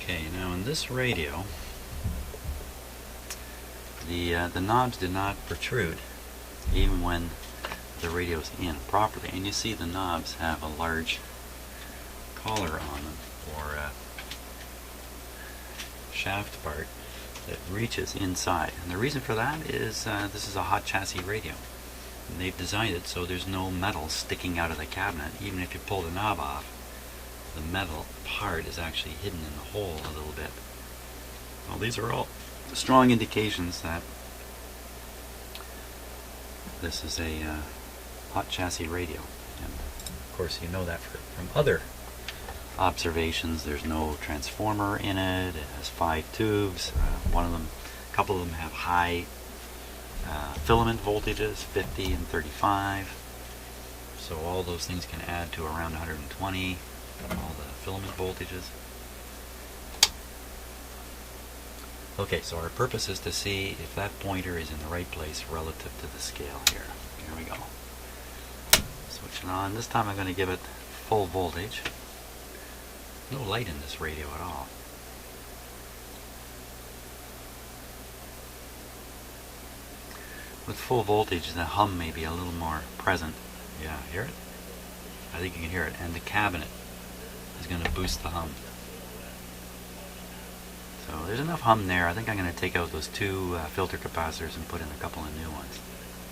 Okay, now in this radio, the knobs did not protrude even when the radio's in properly, and you see the knobs have a large collar on them, or a shaft part that reaches inside. And the reason for that is this is a hot chassis radio, and they've designed it so there's no metal sticking out of the cabinet. Even if you pull the knob off, the metal part is actually hidden in the hole a little bit. Well, these are all strong indications that this is a hot chassis radio. And of course you know that from other observations. There's no transformer in it. It has 5 tubes. A couple of them have high filament voltages, 50 and 35. So all those things can add to around 120. All the filament voltages. Okay, so our purpose is to see if that pointer is in the right place relative to the scale here. Here we go. Switch it on. This time I'm going to give it full voltage. No light in this radio at all. With full voltage, the hum may be a little more present. Yeah, hear it? I think you can hear it. And the cabinet is going to boost the hum. So there's enough hum there. I think I'm going to take out those 2 filter capacitors and put in a couple of new ones.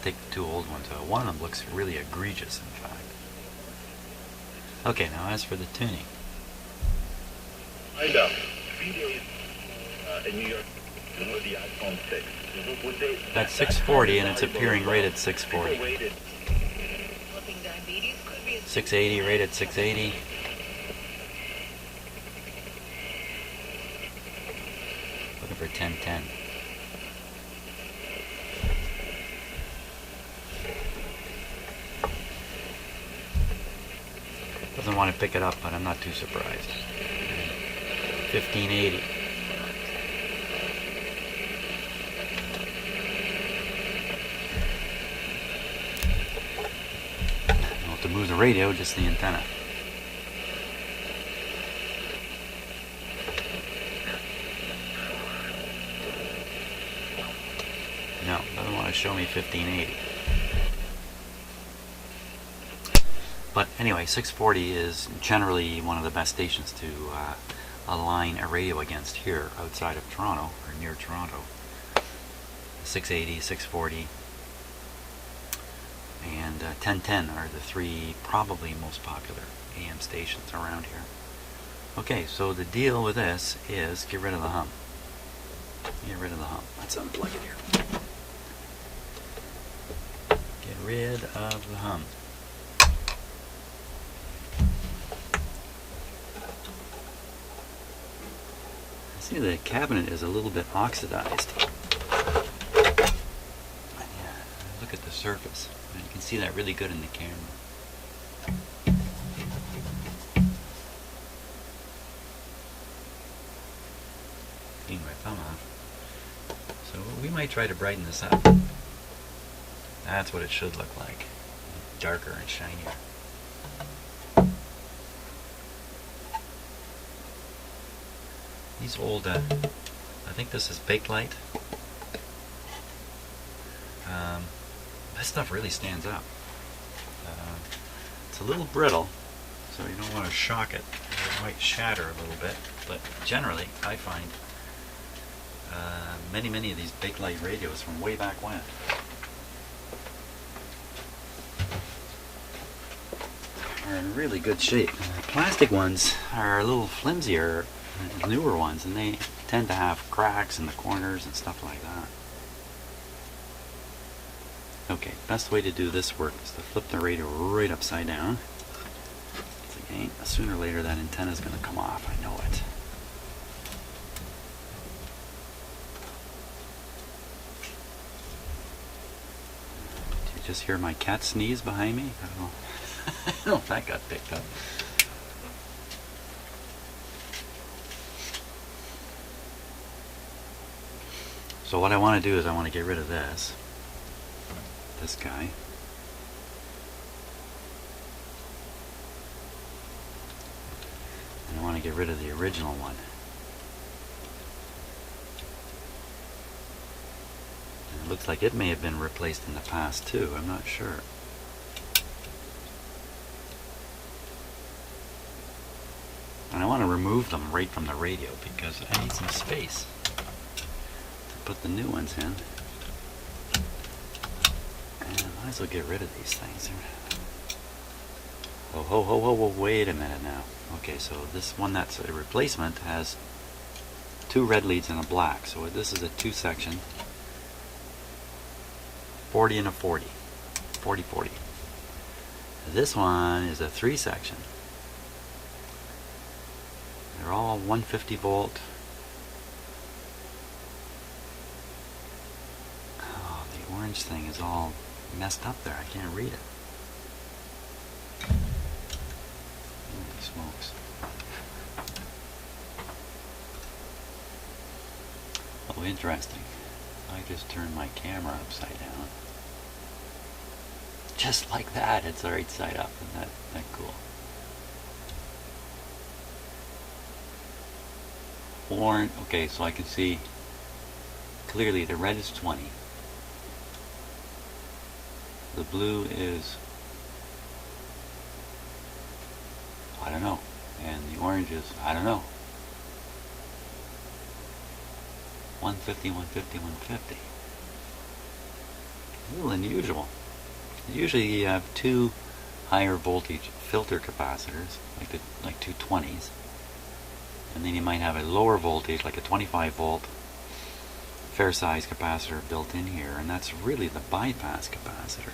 Take the 2 old ones out. One of them looks really egregious, in fact. Okay, now as for the tuning. Find out. 3 days in New York, the iPhone 6. That's 640, and it's appearing rated 640. 680, rated 680. Looking for 1010. Doesn't want to pick it up, but I'm not too surprised. 1580. To move the radio, just the antenna. No, doesn't want to show me 1580. But anyway, 640 is generally one of the best stations to align a radio against here outside of Toronto, or near Toronto. 680, 640, and 1010 are the 3 probably most popular AM stations around here. Okay, so the deal with this is get rid of the hum. Get rid of the hum. Let's unplug it here. Get rid of the hum. See, the cabinet is a little bit oxidized. Look at the surface. You can see that really good in the camera. Clean my thumb off. So we might try to brighten this up. That's what it should look like. Darker and shinier. These old, I think this is Bakelite. This stuff really stands up. It's a little brittle, so you don't want to shock it. It might shatter a little bit, but generally I find many of these Bakelite radios from way back when are in really good shape. Plastic ones are a little flimsier, newer ones, and they tend to have cracks in the corners and stuff like that. Okay, best way to do this work is to flip the radio right upside down. Again, sooner or later that antenna is going to come off, I know it. Did you just hear my cat sneeze behind me? I don't know if that got picked up. So what I want to do is I want to get rid of this guy. And I want to get rid of the original one. looks like it may have been replaced in the past too. I'm not sure. And I want to remove them right from the radio because I need some space to put the new ones in. And I might as well get rid of these things. Oh, ho, ho, ho, ho, wait a minute now. Okay, so this one that's a replacement has 2 red leads and a black. So this is a 2-section, 40 and a 40, 40-40. This one is a 3-section. They're all 150 volt. Oh, the orange thing is all messed up there. I can't read it. Holy smokes. Oh, interesting. I just turned my camera upside down. Just like that, it's right side up. Isn't that cool? Orange, okay, so I can see clearly the red is 20. The blue is, I don't know. And the orange is, I don't know. 150, 150, 150. A little unusual. Usually you have 2 higher voltage filter capacitors, like 220s. And then you might have a lower voltage, like a 25 volt fair size capacitor built in here, and that's really the bypass capacitor.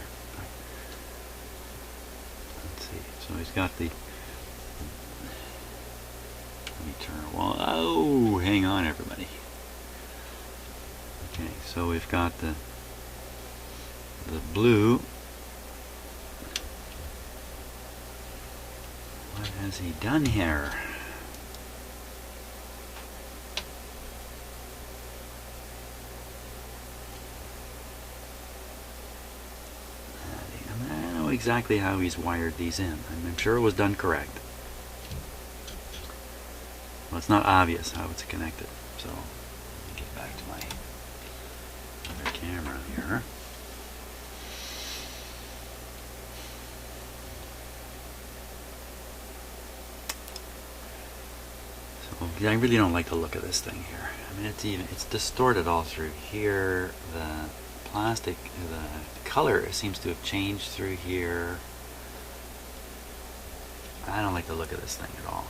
Let's see. So he's got the. Let me turn. Well, oh, hang on, everybody. Okay, so we've got the blue. What has he done here? Exactly how he's wired these in. I'm sure it was done correct. Well, it's not obvious how it's connected. So, let me get back to my other camera here. So, I really don't like the look of this thing here. I mean, it's distorted all through here. The plastic, the color seems to have changed through here. I don't like the look of this thing at all.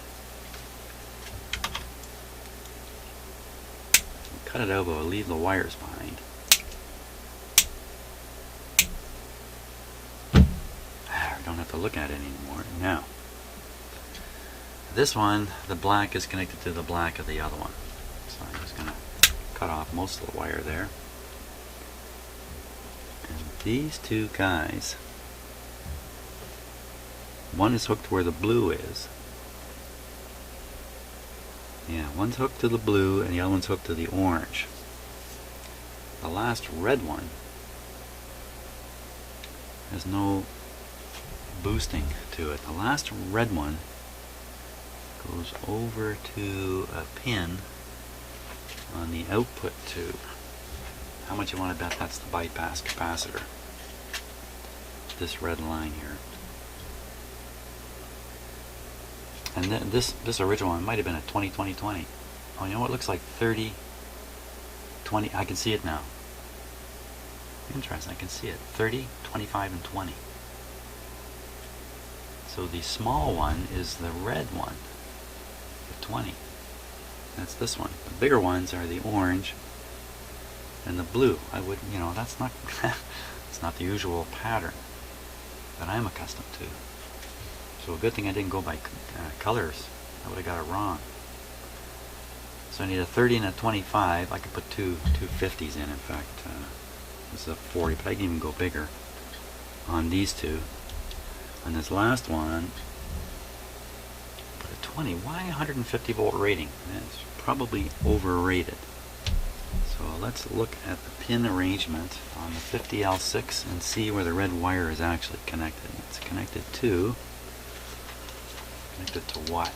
Cut it out, but we'll leave the wires behind. We don't have to look at it anymore. Now, this one, the black is connected to the black of the other one. So I'm just going to cut off most of the wire there. These 2 guys, one is hooked where the blue is. Yeah, one's hooked to the blue and the other one's hooked to the orange. The last red one has no boosting to it. The last red one goes over to a pin on the output tube. How much you want to bet that's the bypass capacitor? This red line here. And then this original one might have been a 20-20-20. Oh, you know what? It looks like 30, 20. I can see it now. Interesting. I can see it. 30, 25, and 20. So the small one is the red one. The 20. That's this one. The bigger ones are the orange and the blue. I would, that's not it's not the usual pattern that I'm accustomed to. So a good thing I didn't go by colors. I would have got it wrong. So I need a 30 and a 25. I could put two 50s in. In fact, this is a 40, but I can even go bigger on these 2. And this last one, put a 20. Why 150 volt rating? It's probably overrated. So let's look at the pin arrangement on the 50L6 and see where the red wire is actually connected. It's connected to what?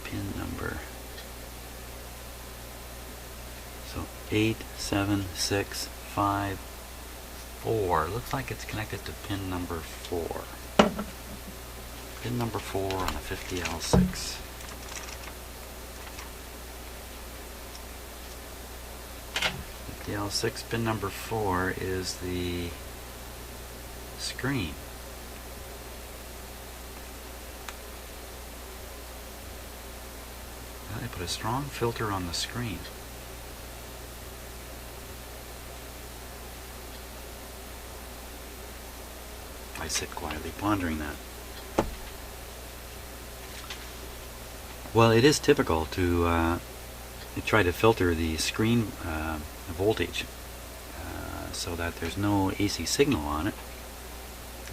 Pin number 87654. Looks like it's connected to pin number 4. Pin number 4 on a 50L6. 50L6 pin number 4 is the screen. Well, they put a strong filter on the screen. I sit quietly pondering that. Well, it is typical to try to filter the screen voltage so that there's no AC signal on it.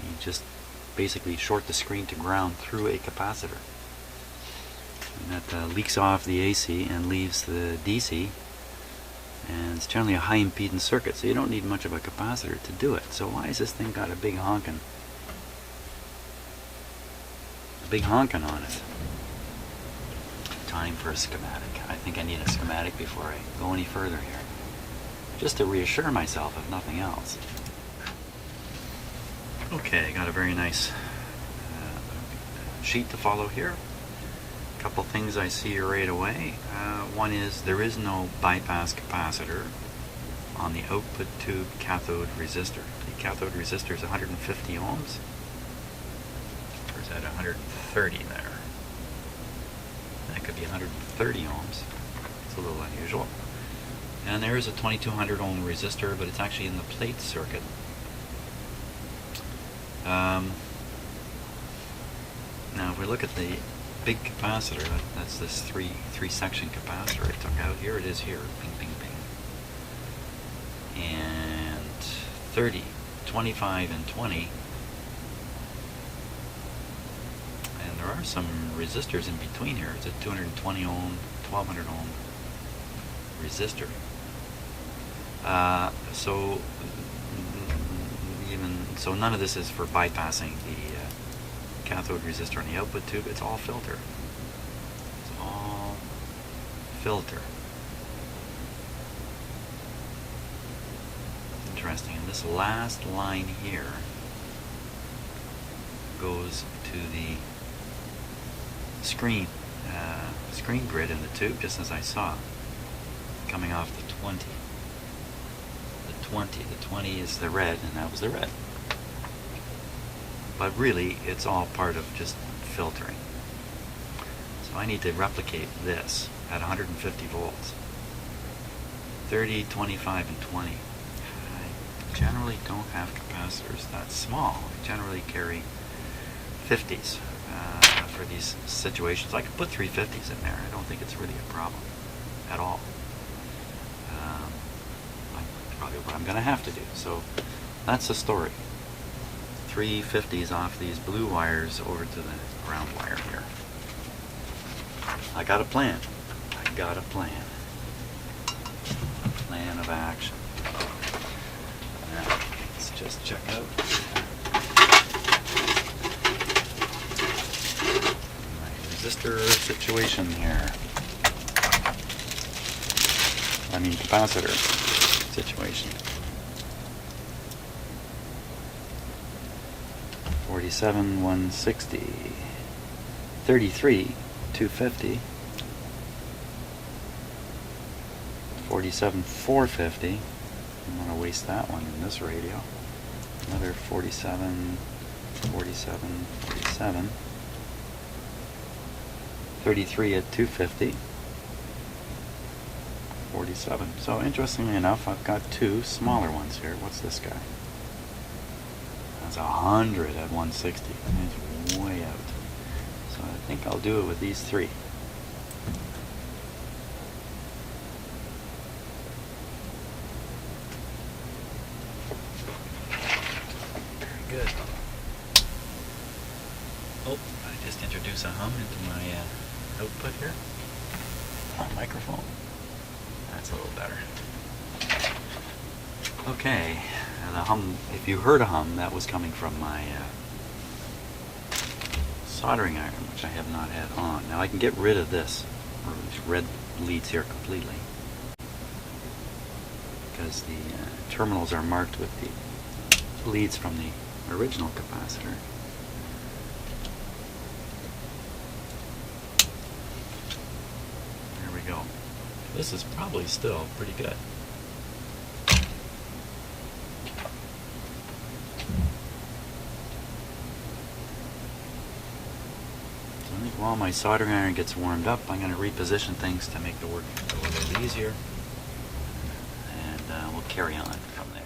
You just basically short the screen to ground through a capacitor. And that leaks off the AC and leaves the DC. And it's generally a high impedance circuit, so you don't need much of a capacitor to do it. So why has this thing got a big honkin' on it? Time for a schematic. I think I need a schematic before I go any further here. Just to reassure myself, if nothing else. Okay, got a very nice sheet to follow here. A couple things I see right away. One is there is no bypass capacitor on the output tube cathode resistor. The cathode resistor is 150 ohms. Or is that 130 there? That could be 130 ohms. It's a little unusual. And there is a 2200 ohm resistor, but it's actually in the plate circuit. Now if we look at the big capacitor, that's this three section capacitor I took out. Here it is here. Ping, ping, ping. And 30, 25, and 20. And there are some resistors in between here. It's a 220 ohm, 1200 ohm resistor. So none of this is for bypassing the cathode resistor on the output tube. It's all filter. It's all filter. Interesting. And this last line here goes to the screen grid in the tube, just as I saw, coming off the 20. The 20 is the red, and that was the red. But really, it's all part of just filtering. So I need to replicate this at 150 volts. 30, 25, and 20. I generally don't have capacitors that small. I generally carry 50s for these situations. I could put 350s in there. I don't think it's really a problem at all. Probably what I'm going to have to do. So that's the story. 350s off these blue wires over to the ground wire here. I got a plan. Plan of action. Now, let's just check out my resistor situation here. I mean capacitor situation. 47 160, 33 250, 47 450. I don't want to waste that one in this radio. Another 47 47 47, 33 at 250. 47. So interestingly enough, I've got two smaller ones here. What's this guy? That's 100 at 160. It's way out. So I think I'll do it with these three. Very good. Oh, I just introduced a hum into my output here. Microphone. That's a little better. Okay, the hum, if you heard a hum, that was coming from my soldering iron, which I have not had on. Now I can get rid of this, or these red leads here completely. because the terminals are marked with the leads from the original capacitor. There we go. This is probably still pretty good. So I think while my soldering iron gets warmed up, I'm going to reposition things to make the work a little bit easier, and we'll carry on from there.